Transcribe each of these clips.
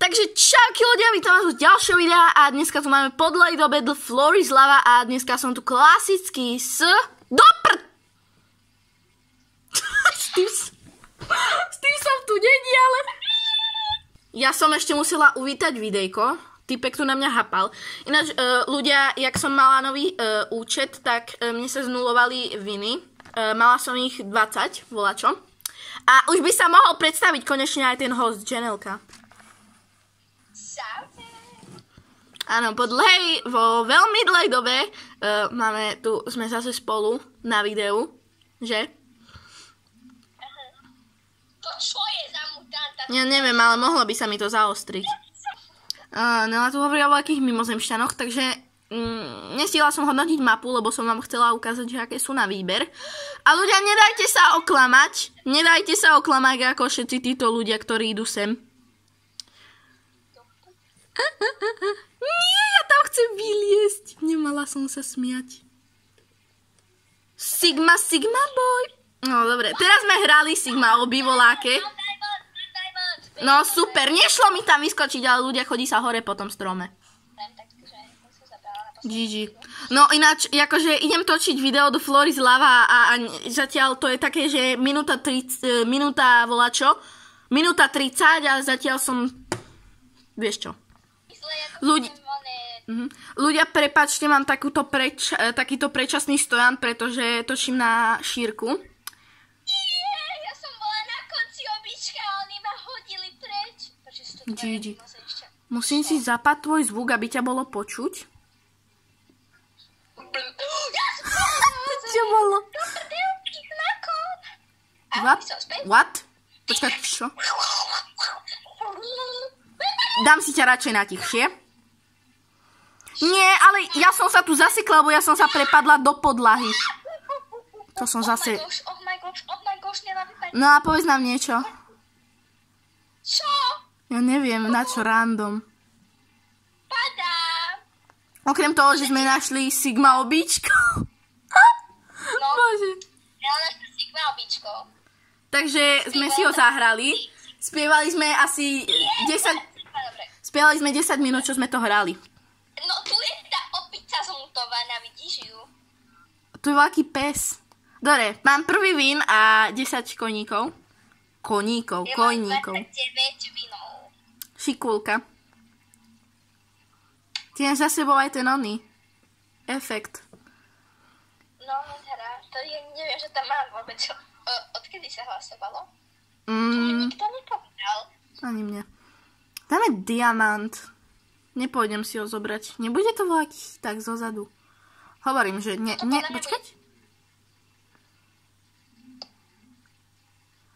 Takže čauky ľudia, vítam vás z ďalšieho videa a dneska tu máme podlej do Battle Floor is Lava a dneska som tu klasicky s s tým som tu není, ale ja som ešte musela uvítať videjko. Typek tu na mňa hapal. Ináč, ľudia, jak som mala nový účet, tak mne sa znulovali viny. Mala som ich 20, volačo. A už by sa mohol predstaviť konečne aj ten host, Janelka. Áno, vo veľmi dlhej dobe sme zase spolu na videu, že? To čo je za mutanta? Ja neviem, ale mohlo by sa mi to zaostriť. Nela tu hovorí o veľkých mimozemšťanoch, takže nestihla som hodnotiť mapu, lebo som vám chcela ukázať, že aké sú na výber. A ľudia, nedajte sa oklamať ako všetci títo ľudia, ktorí idú sem. Nie, ja tam chcem vyliesť. Nemala som sa smiať. Sigma boy. No dobre, teraz sme hrali Sigma o bivoláke. No super, nešlo mi tam vyskočiť, ale ľudia chodí sa hore po tom strome. GG. No ináč, akože idem točiť video do Floor is Lava a zatiaľ to je také, že minúta 30 a zatiaľ som... Vieš čo? Ľudia, prepáčte, mám takýto predčasný stojan, pretože točím na šírku. Ja som bola na konci obička a oni ma hodili preč. GG. Musím si zapať tvoj zvuk, aby ťa bolo počuť. Čo bolo? What? Počkaj, čo? Dám si ťa radšej na tichšie. Nie, ale ja som sa tu zasekla, lebo ja som sa prepadla do podlahy. To som zase... Oh my gosh, No a povedz nám niečo. Čo? Ja neviem, na čo random. Padám. Okrem toho, že sme našli Sigma običko. No, Bože. ja našla Sigma običko. Takže sme si ho zahrali. Spievali sme asi 10 minút, čo sme to hrali. No, tu je tá opica zmutovaná, vidíš ju? Tu je veľký pes. Dobre, mám prvý win a 10 koníkov. Koníkov. Ja mám 29 vinov. Šikulka. Ty máš za sebou aj ten oný efekt. No, teda, to ja neviem, že tam mám vôbec. Odkedy sa hlasovalo? To mi nikto nepovedal. Ani mne. Dáme diamant. Nepôjdem si ho zobrať. Nebude to veľký tak zozadu. Hovorím, že počkať.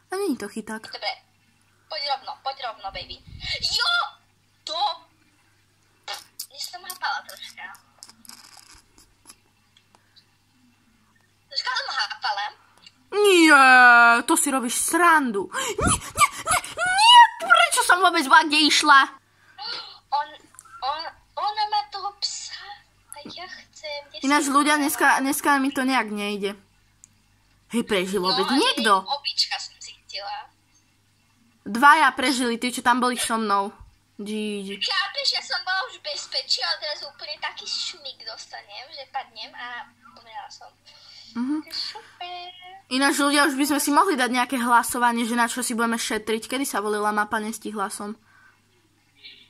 A nie je to chyták. Dobre, poď rovno, baby. Jo! To! Dnes som hápala troška. Troška som hápala. Nie, to si robíš srandu. Nie, prečo som vôbec kde išla? Ona má toho psa a ja chcem. Ináč ľudia, dneska mi to nejak nejde. Hej, prežil vôbec niekto? Obička som cítila. Dvaja prežili, tí, čo tam boli so mnou. GG. Chápeš, ja som bola už bezpečí, ale teraz úplne taký šmík dostanem, že padnem a pomrela som. Super. Ináč ľudia, už by sme si mohli dať nejaké hlasovanie, že na čo si budeme šetriť. Kedy sa volila mapa, nestihla som.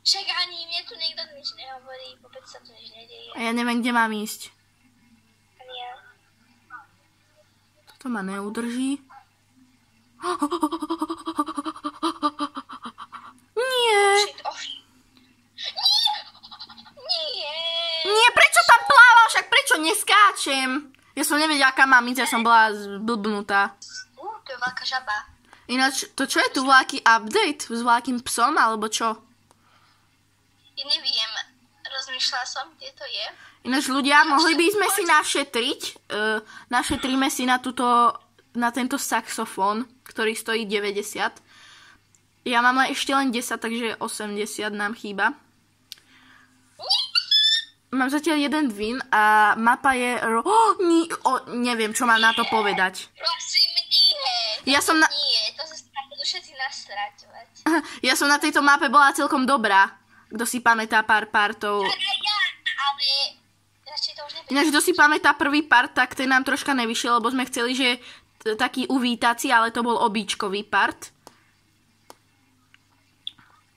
Však ani mne tu niekto nič nehovorí, vôbec sa tu nič nedieje. A ja neviem, kde mám ísť. Ani ja. Toto ma neudrží. Nie. Nie, prečo tam plávam, však prečo neskáčem? Ja som nevedela, kam mám ísť, ja som bola zblbnutá. To je veľká žaba. Ináč, to čo je tu, veľký update? S veľkým psom, alebo čo? Ja neviem, rozmýšľala som, kde to je. Ináč, ľudia, mohli by sme si našetriť. Našetríme si na tento saxofón, ktorý stojí 90. Ja mám ešte len 10, takže 80 nám chýba. Mám zatiaľ jeden win a mapa je... neviem, čo mám na to povedať. Prosím, nie. Ja som na... Nie, to sa stane budú všetci nasrať. Ja som na tejto mape bola celkom dobrá. Kto si pamätá pár partov. Ja, ale radšej to už nebude. Ináč, kto si pamätá prvý part, tak ten nám troška nevyšiel, lebo sme chceli, že taký uvítací, ale to bol obíčkový part.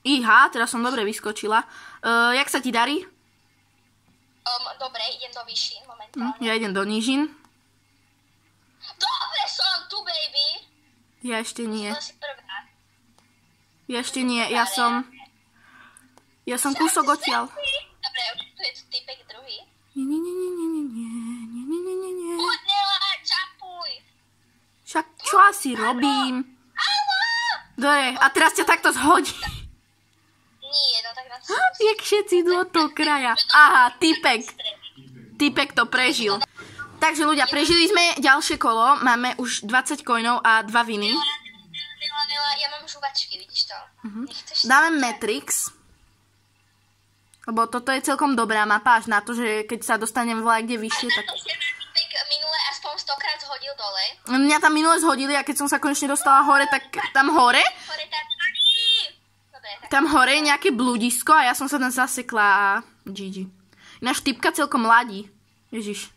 Iha, teraz som dobre vyskočila. Jak sa ti darí? Dobre, idem do výšin momentálne. Ja idem do nížin. Dobre som tu, baby. Ja ešte nie. To si prvá. Ja ešte nie, ja som kúsok odtiaľ. Dobre, už tu je typek druhý. Nie. Poď, Nela, čapuj. Však čo asi robím? Dobre, a teraz ťa takto zhodí. Nie, no tak na to. Jak všetci idú od toho kraja. Aha, typek to prežil. Takže ľudia, prežili sme ďalšie kolo. Máme už 20 coinov a 2 viny. Nela, ja mám žuvačky, vidíš to? Dáme Matrix. Lebo toto je celkom dobrá mapa, až na to, že keď sa dostanem vlak kde vyššie, tak... Typek minule aspoň 100-krát zhodil dole. Mňa tam minule zhodili a keď som sa konečne dostala hore, tak tam hore... Tam hore je nejaké blúdisko a ja som sa tam zasekla a GG. Ináč typka celkom ladí. Ježiš.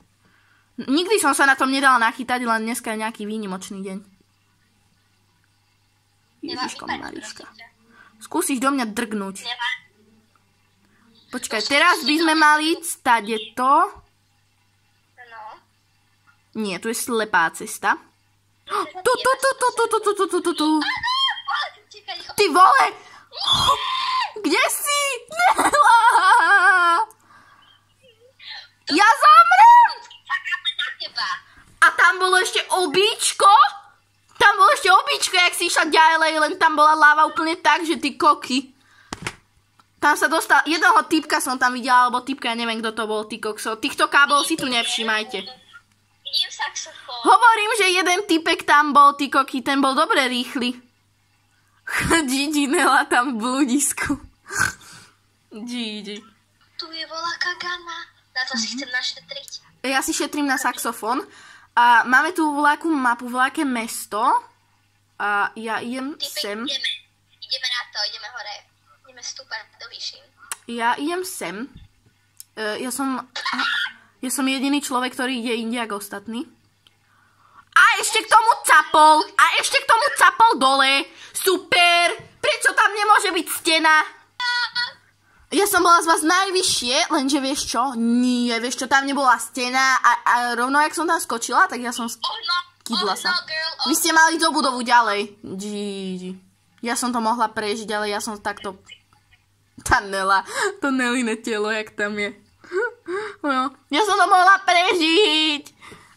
Nikdy som sa na tom nedala nachytať, len dneska je nejaký výnimočný deň. Ježiško Mariška. Skúsiš do mňa drgnúť. Počkaj, teraz by sme mali stade to. Nie, tu je slepá cesta. Tu. Ty vole! Kde si? Ja zomrem! A tam bolo ešte obíčko? Tam bolo ešte obíčko, jak si išla ďalej, len tam bola láva úplne tak, že ty koky. Tam sa dostal, jednoho typka som tam videla, alebo typka, ja neviem, kto to bol, ty kokso. Týchto kábel si tu nevšimajte. Vidím saxofón. Hovorím, že jeden typek tam bol, ty koky, ten bol dobre rýchly. Gigi Nela tam v bludisku. Gigi. Tu je voľaká gana. Na to si chcem našetriť. Ja si šetrím na saxofón. A máme tu voľakú mapu, voľaké mesto. A ja idem sem. Ideme na to, ideme hore. Ideme stúpať do výšin. Ja idem sem. Ja som jediný človek, ktorý ide inde ako ostatní. A ešte k tomu capol dole. Super. Prečo tam nemôže byť stena? Ja som bola z vás najvyššie, lenže vieš čo? Nie, vieš čo, tam nebola stena a rovno, jak som tam skočila, tak ja som skydla sa. Vy ste mali do budovu ďalej. GG. Ja som to mohla prežiť, ale ja som takto... Tá Nela, to Neline telo, jak tam je. No, ja som to mohla prežiť.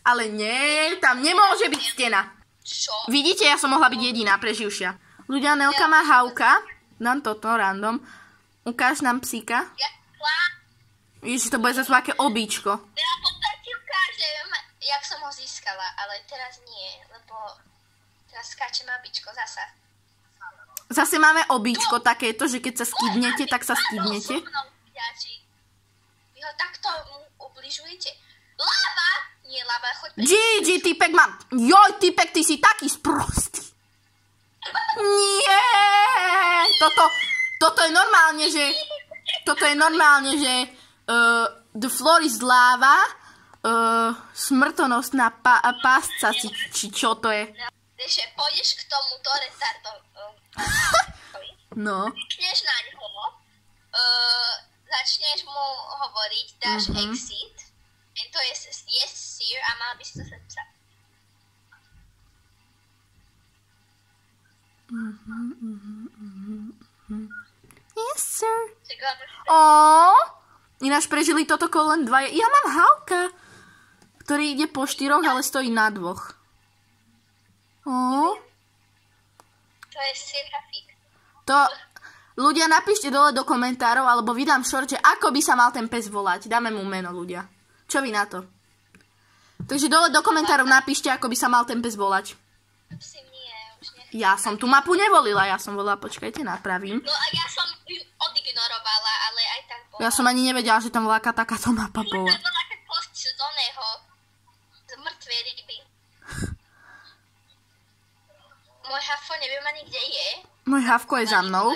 Ale nie, tam nemôže byť stena. Čo? Vidíte, ja som mohla byť jediná preživšia. Ľudia, Nelka má Hauka. Dám toto, random. Ukáž nám psíka. Ježiš, to bude zase aké obíčko. Ja potom ti ukážem, jak som ho získala, ale teraz nie, lebo teraz skáče má obíčko zasa. Zase máme obíčko takéto, že keď sa skydnete, tak sa skydnete. Vy ho takto ubližujete. Lava! Nie, lava, choď preč. Gigi, typek mám... Joj, typek, ty si taký sprostý. Nie! Toto je normálne, že the floor is lava, smrtonostná pásca, či čo to je. Takže pôjdeš k tomuto retardovi. No. Klikneš na ňo, začneš mu hovoriť, dáš exit, to je yes sir a mal by si to sepsať. Yes sir. Ináč prežili toto kolo len dvaja. Ja mám Hauka, ktorý ide po 4, ale stojí na 2. To je sirhafík. To, ľudia, napíšte dole do komentárov, alebo vydám short, že ako by sa mal ten pes volať. Dáme mu meno, ľudia. Čo vy na to? Takže dole do komentárov napíšte, ako by sa mal ten pes volať. Ja som tú mapu nevolila, ja som volila, počkajte, napravím. No a ja som ju odignorovala, ale aj tak bola. Ja som ani nevedela, že tam takáto mapa bola. To bola tak post z oného, z mŕtvej ryby. Môj hafo neviem ani kde Môj Havko je za mnou.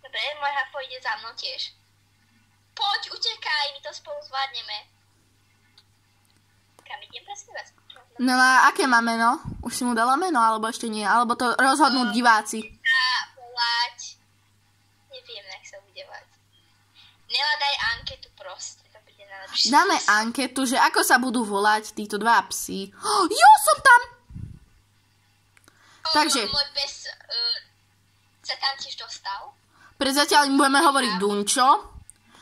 Dobre, môj Havko ide za mnou tiež. Poď, utekaj, my to spolu zvládneme. Kam idem presne vás? No a aké má meno? Už si mu dala meno, alebo ešte nie? Alebo to rozhodnú diváci? Volať. Neviem, jak sa bude volať. Nela, daj anketu proste, to bude najlepšie. Dáme anketu, že ako sa budú volať títo dva psi. Jo, som tam! Takže. Môj pes sa tam tiež dostal. Prezatiaľ im budeme hovoriť Dunčo.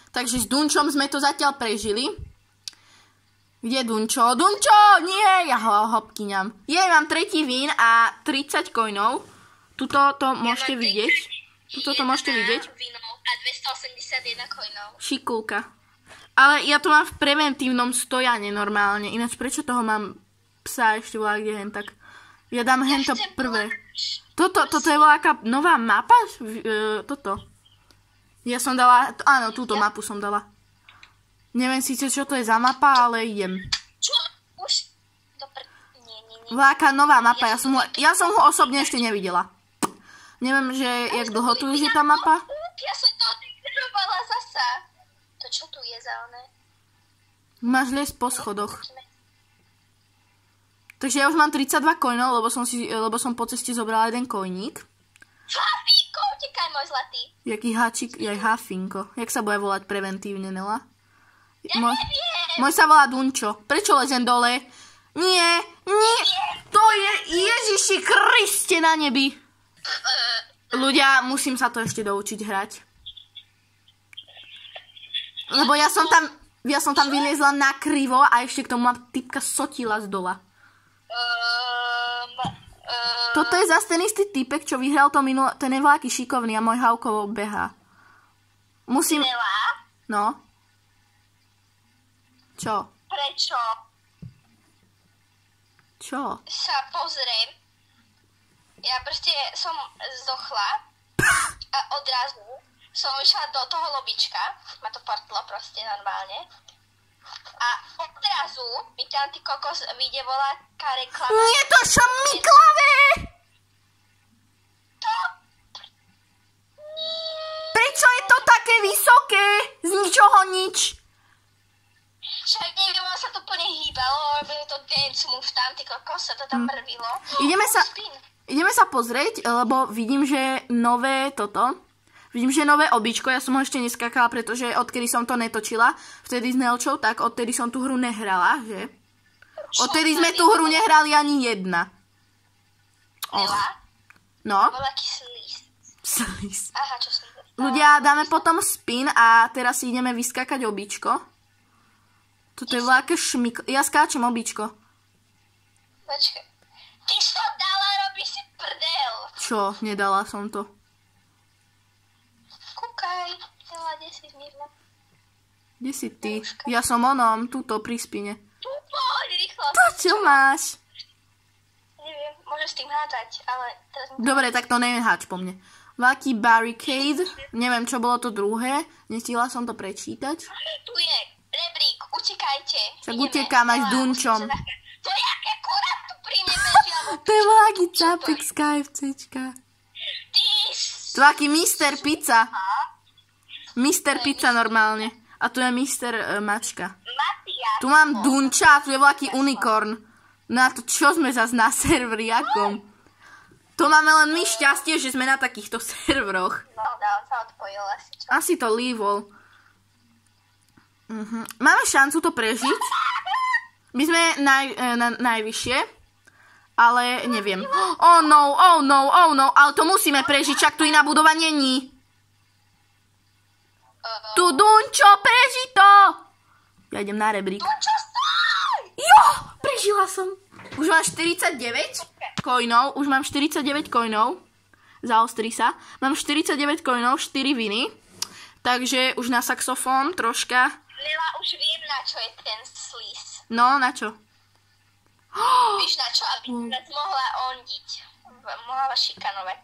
Takže s Dunčom sme to zatiaľ prežili. Kde je Dunčo? Dunčo! Nie! Ja ho hopkyňam. Mám 3 vín a 30 coinov. Tuto to môžete vidieť. Tuto to môžete vidieť. A 281 coinov. Šikulka. Ale ja to mám v preventívnom stojane normálne. Ináč prečo toho mám psa ešte volá kde hen tak. Ja dám hen to prvé. Toto je voľaká nová mapa? Toto. Ja som dala, áno, túto mapu som dala. Neviem síce, čo to je za mapa, ale idem. Čo? Už? Nie. Voľaká nová mapa, ja som ho osobne ešte nevidela. Neviem, že jak dlho tu už je tá mapa. Ja som to odekryrovala zasa. To čo tu je za oné? Máš liesť po schodoch. Takže ja už mám 32 coinov, lebo som po ceste zobrala jeden coiník. Hafinko, utekaj môj zlatý. Jaký háčik, aj Hafinko. Jak sa bude volať preventívne, Nela? Ja neviem. Môj sa volá Dunčo. Prečo lezem dole? Nie. To je Ježiši Kriste na nebi. Ľudia, musím sa to ešte doučiť hrať. Lebo ja som tam vyliezla na krivo a ešte k tomu ma typka sotila z dola. Toto je zase ten istý typek, čo vyhral to minulé. Ten je veľký šikovný a môj Havko behá. Musím... No. Čo? Prečo? Čo? Sa pozriem. Ja proste som zochla a odrazu som išla do toho lobička. Ma to portlo proste normálne. A odrazu mi tam ty kokos vyjde voľaká reklama. Nie to šmiklavé! To... Nie. Prečo je to také vysoké? Z ničoho nič. Však neviem, ono sa to plne hýbalo, robili to dance move tam, ty kokos, sa to tam mrvilo. Ideme sa pozrieť, lebo vidím, že nové toto. Vidím, že nové običko, ja som ho ešte neskakala, pretože odkedy som to netočila, vtedy s Nelčou, tak odtedy som tú hru nehrala, že? Odtedy sme tú hru nehrali ani jedna. Nela? No? Bola taký slís. Aha, čo som to... Ľudia, dáme potom spin a teraz si ideme vyskakať običko. Toto je veľké šmik... Ja skáčem običko. Počkaj. Ty si to dala, robíš si prdel. Čo? Nedala som to. Kúkaj, Nela, kde si zmírna? Kde si ty? Ja som onom, túto pri spine. Tu poď, rýchlo. To čo máš? Neviem, môžeš s tým hádať, ale teraz... Dobre, tak to neviem háč po mne. Veľký barricade, neviem, čo bolo to druhé, nestihla som to prečítať. Tu je rebrík, utekajte. Však utekám aj s Dunčom. To je aké kurá tu pri mne beží, alebo... To je veľký capek z KFCčka. To je aký Mr. Pizza. Mr. Pizza normálne. A tu je Mr. Mačka. Tu mám Dunča a tu je veľký unikorn. Na to, čo sme zase na serveri, akom? To máme len my šťastie, že sme na takýchto serveroch. No, on sa odpojil asi čo. Asi to líbol. Máme šancu to prežiť. My sme najvyššie. Ale neviem. Oh no. Ale to musíme prežiť, čak tu iná budova není. Tu Dunčo, preži to! Ja idem na rebrík. Dunčo, stoj! Jo, prežila som. Už mám 49 coinov. Zaostri sa. Mám 49 coinov, 4 viny. Takže už na saxofón troška. Nela, už viem, na čo je ten slís. No, na čo? Víš na čo, aby nás mohla ondiť. Mohla šikanovať.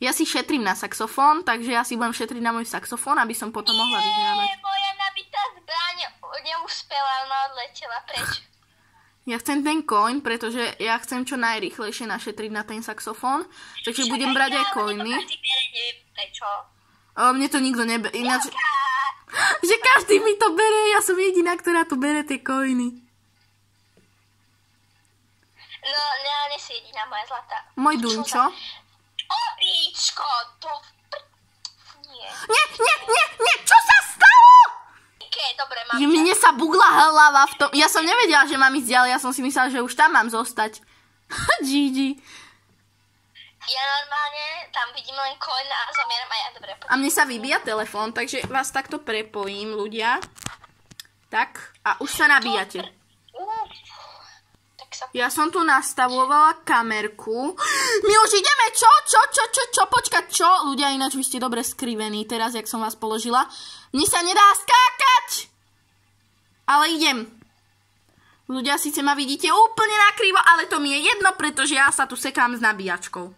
Ja si šetrím na saxofón, takže ja si budem šetriť na môj saxofón, aby som potom mohla vyhrávať. Nie, moja nabitá zbraň neúspela, ona odletela preč. Ja chcem ten coin, pretože ja chcem čo najrýchlejšie našetriť na ten saxofón. Takže budem brať aj coiny. Mne to nikto nebere. Ináč... Že každý mi to bere. Ja som jediná, ktorá tu bere tie coiny. No, nie si jediná, moja zlatá. Môj Dunčo. Opičko, to... Nie. Nie, čo sa stalo? Dobre, mám Mne sa bugla hlava v tom... Ja som nevedela, že mám ísť ďalej, ja som si myslela, že už tam mám zostať. Gigi. Ja normálne tam vidím len coin a zomieram a ja dobre. A mne sa vybíja telefón, takže vás takto prepojím, ľudia. Tak, a už sa nabíjate. Ja som tu nastavovala kamerku. My už ideme, čo? Počkať, čo? Ľudia, ináč vy ste dobre skrivení teraz, jak som vás položila. Mne sa nedá skákať! Ale idem. Ľudia, síce ma vidíte úplne nakrivo, ale to mi je jedno, pretože ja sa tu sekám s nabíjačkou.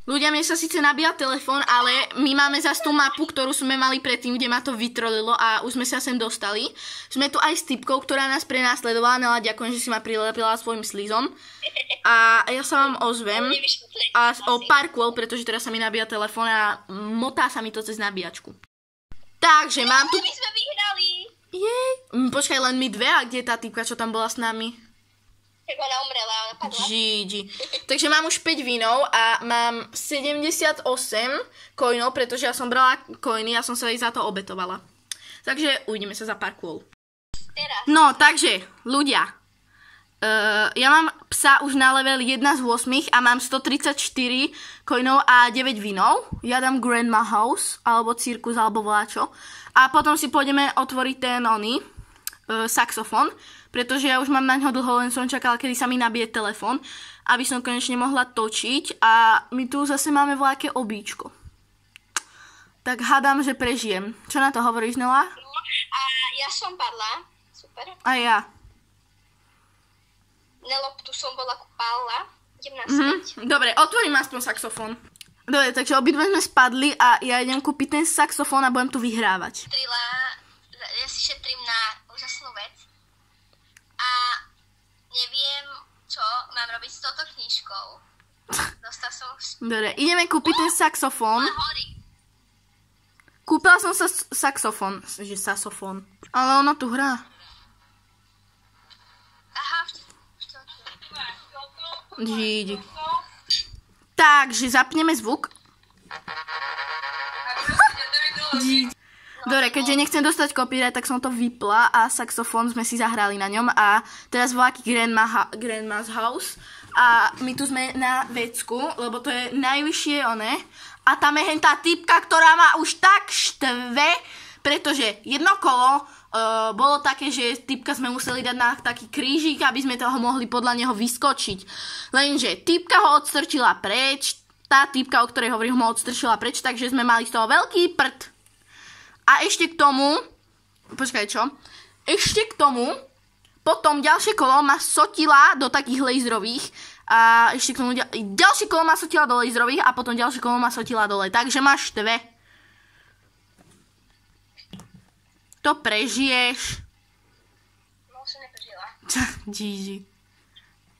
Ľudia, mne sa síce nabíja telefón, ale my máme zase tú mapu, ktorú sme mali predtým, kde ma to vytrolilo a už sme sa sem dostali. Sme tu aj s typkou, ktorá nás prenásledovala. Nela, ďakujem, že si ma prilepila svojim slízom. A ja sa vám ozvem o parkour, pretože teraz sa mi nabíja telefón a motá sa mi to cez nabíjačku. Takže mám tu... My sme vyhrali. Jej. Počkaj, len my dve, a kde je tá typka, čo tam bola s nami? Tak ona umrela, ona padla. Gigi. Takže mám už 5 vínov a mám 78 coinov, pretože ja som brala coiny, ja som sa aj za to obetovala. Takže uvidíme sa za pár kôl. No, takže, ľudia. Ja mám psa už na level 1 z 8 a mám 134 coinov a 9 vínov. Ja dám Grandma House, alebo Cirkus, alebo voláčo. A potom si pôjdeme otvoriť ten saxofón, pretože ja už mám na ňo dlho, len som čakala, kedy sa mi nabije telefón, aby som konečne mohla točiť a my tu zase máme voľaké obíčko. Tak hádam, že prežijem. Čo na to hovoríš, Nela? A ja som padla. Super. A ja. Nelo, tu som bola kúpala. Idem naspäť. Dobre, otvorím aspoň saxofón. Dobre, takže obidve sme spadli a ja idem kúpiť ten saxofón a budem tu vyhrávať. Ja si šetrím na úžasnú vec a neviem, čo mám robiť s touto knižkou. Dostal som... Dobre, ideme kúpiť ten saxofón. Horí. Kúpila som sa saxofón, že saxofón. Ale ono tu hrá. Aha. Gigi. Takže zapneme zvuk. Gigi. Dobre, keďže nechcem dostať copyright, tak som to vypla a saxofón sme si zahrali na ňom a teraz voláky Grandma's House a my tu sme na vecku, lebo to je najvyššie a tam je tá typka, ktorá ma už tak štve, pretože jedno kolo bolo také, že typka sme museli dať na taký krížik, aby sme toho mohli podľa neho vyskočiť. Lenže typka ho odstrčila preč, tá typka, o ktorej hovorím, ho odstrčila preč, takže sme mali z toho veľký prd. A ešte k tomu, počkaj čo, ešte k tomu, potom ďalšie kolo ma sotila do takých laserových a ešte k tomu ďalšie kolo ma sotila do laserových a potom ďalšie kolo ma sotila dole, takže máš dve. To prežiješ. No, som neprežila. Gigi.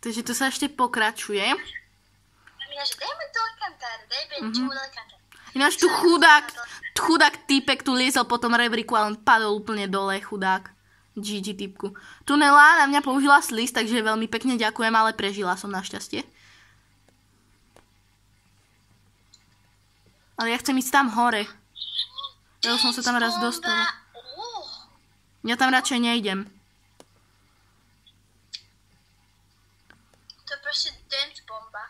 Takže to sa ešte pokračuje. Mamina, že dajme to cantare, dajme tu cantare. Ináč tu chudák týpek tu liezol po tom rebríku a on padol úplne dole, chudák. Gigi typku. Tunela na mňa použila slis, takže veľmi pekne ďakujem, ale prežila som našťastie. Ale ja chcem ísť tam hore. Ja som sa tam raz dostala. Ja tam radšej nejdem. To je proste dance bomba.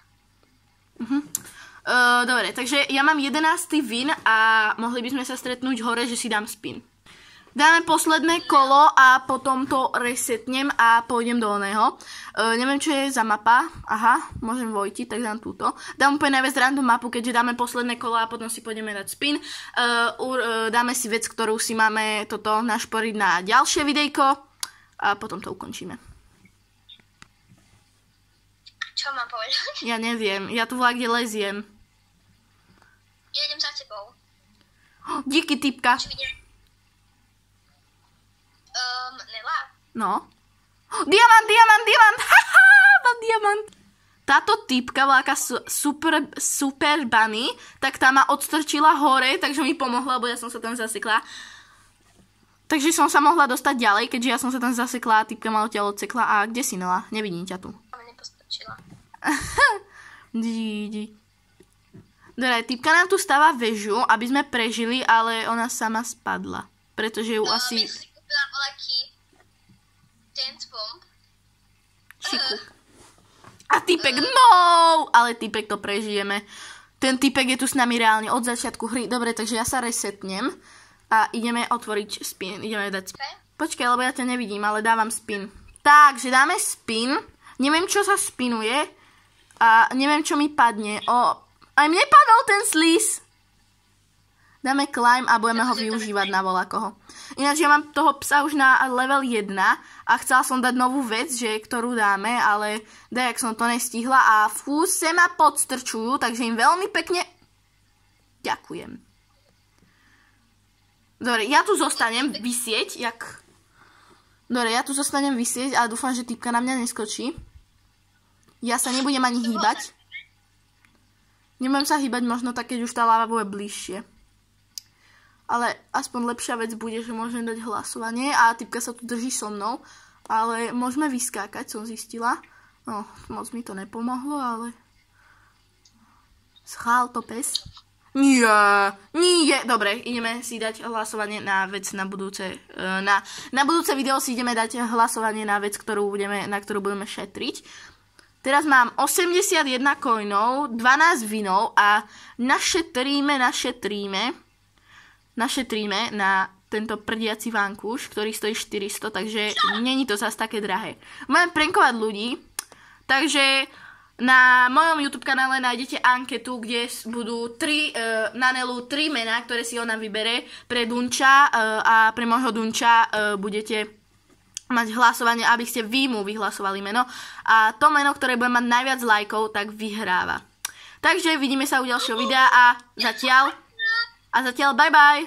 Dobre, takže ja mám 11. win a mohli by sme sa stretnúť hore, že si dám spin. Dáme posledné kolo a potom to resetnem a pôjdem do oného. Neviem, čo je za mapa. Aha, môžem vojtiť, tak dám túto. Dám úplne najviac random mapu, keďže dáme posledné kolo a potom si pôjdeme dať spin. Dáme si vec, ktorú si máme toto našporiť na ďalšie videjko a potom to ukončíme. Čo mám povedať? Ja neviem, ja tu vlak, kde leziem. Ja idem za tebou. Díky, typka. Čo vidím? Nela? No. Diamant! Haha, mal diamant. Táto typka bola aká super bunny, tak tá ma odstrčila hore, takže mi pomohla, lebo ja som sa tam zasekla. Takže som sa mohla dostať ďalej, keďže ja som sa tam zasekla a typka ma odtiaľ odsekla. A kde si, Nela? Nevidím ťa tu. A mne postrčila. GG. Dobre, typka nám tu stáva väžu, aby sme prežili, ale ona sama spadla. Pretože ju asi... Ja si kúpila voľaký dance bomb. Šiku. A typek, no! Ale typek to prežijeme. Ten typek je tu s nami reálne od začiatku hry. Dobre, takže ja sa resetnem a ideme otvoriť spin. Ideme dať spin. Počkaj, lebo ja ťa nevidím, ale dávam spin. Takže dáme spin. Neviem, čo sa spinuje. A neviem, čo mi padne. Aj mne padol ten slis. Dáme climb a budeme ho využívať na voľakoho. Ináč ja mám toho psa už na level 1 a chcela som dať novú vec, ktorú dáme, ale dajak som to nestihla a fúse ma podstrčujú, takže im veľmi pekne ďakujem. Dobre, ja tu zostanem visieť, Dobre, ja tu zostanem visieť a dúfam, že typka na mňa neskočí. Ja sa nebudem ani hýbať. Nebudem sa hýbať možno tak, keď už tá láva bude bližšie. Ale aspoň lepšia vec bude, že môžem dať hlasovanie a typka sa tu drží so mnou. Ale môžeme vyskákať, som zistila. No, moc mi to nepomohlo, ale... Schál to pes. Nie. Dobre, ideme si dať hlasovanie na vec na budúce... Na budúce video si ideme dať hlasovanie na vec, na ktorú budeme šetriť. Teraz mám 81 coinov, 12 vinov a našetríme na tento prdiaci vankúš, ktorý stojí 400, takže není to zase také drahé. Budem prankovať ľudí, takže na mojom YouTube kanále nájdete anketu, kde budú na Nelu 3 mená, ktoré si ona vybere pre Dunča a pre môjho Dunča budete mať hlasovanie, aby ste vy mu vyhlasovali meno a to meno, ktoré bude mať najviac lajkov, tak vyhráva. Takže vidíme sa u ďalšieho videa a zatiaľ bye bye.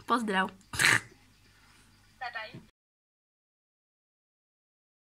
Pozdrav.